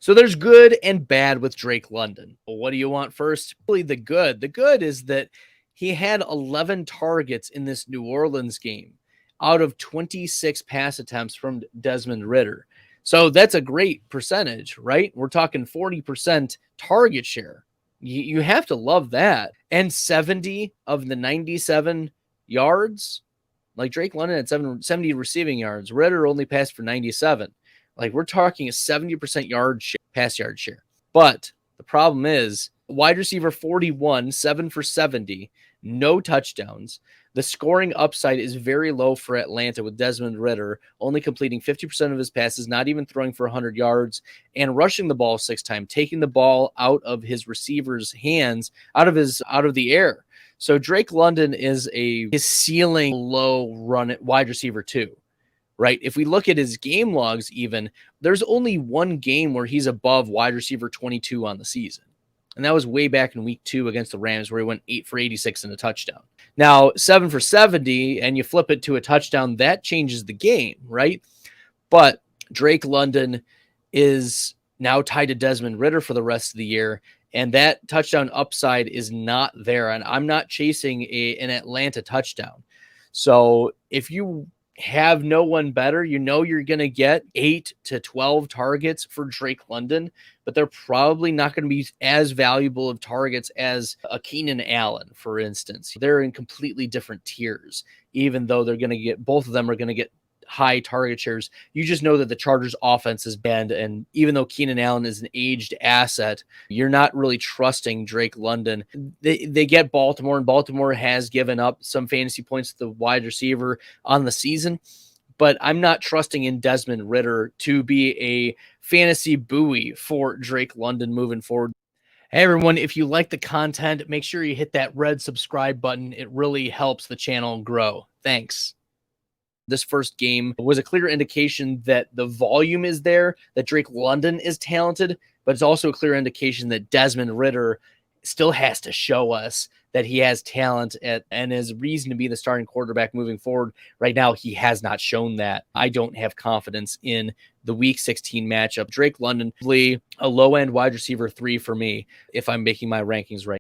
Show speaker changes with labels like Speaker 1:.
Speaker 1: So there's good and bad with Drake London. Well, what do you want first? Really, the good. The good is that he had 11 targets in this New Orleans game out of 26 pass attempts from Desmond Ridder. So that's a great percentage, right? We're talking 40% target share. You have to love that. And 70 of the 97 yards, like Drake London had 70 receiving yards. Ridder only passed for 97. Like we're talking a 70% pass yard share. But the problem is wide receiver 41, 7 for 70, no touchdowns. The scoring upside is very low for Atlanta with Desmond Ridder only completing 50% of his passes, not even throwing for 100 yards, and rushing the ball 6 times, taking the ball out of his receiver's hands, out of the air. So Drake London is his ceiling low run wide receiver 2. Right? If we look at his game logs, even there's only one game where he's above wide receiver 22 on the season. And that was way back in week 2 against the Rams, where he went 8 for 86 and a touchdown. Now, 7 for 70, and you flip it to a touchdown, that changes the game, right? But Drake London is now tied to Desmond Ridder for the rest of the year, and that touchdown upside is not there. And I'm not chasing an Atlanta touchdown. So if you have no one better, you know you're going to get 8 to 12 targets for Drake London, but they're probably not going to be as valuable of targets as a Keenan Allen, for instance. They're in completely different tiers, even though both of them are going to get high target shares. You just know that the Chargers offense is banned, and even though Keenan Allen is an aged asset, you're not really trusting Drake London. They get Baltimore, and Baltimore has given up some fantasy points to the wide receiver on the season, but I'm not trusting in Desmond Ridder to be a fantasy buoy for Drake London moving forward. Hey everyone, if you like the content, make sure you hit that red subscribe button. It really helps the channel grow. Thanks. This first game was a clear indication that the volume is there, that Drake London is talented, but it's also a clear indication that Desmond Ridder still has to show us that he has talent and is reason to be the starting quarterback moving forward. Right now, he has not shown that. I don't have confidence in the Week 16 matchup. Drake London, a low-end wide receiver 3 for me if I'm making my rankings right.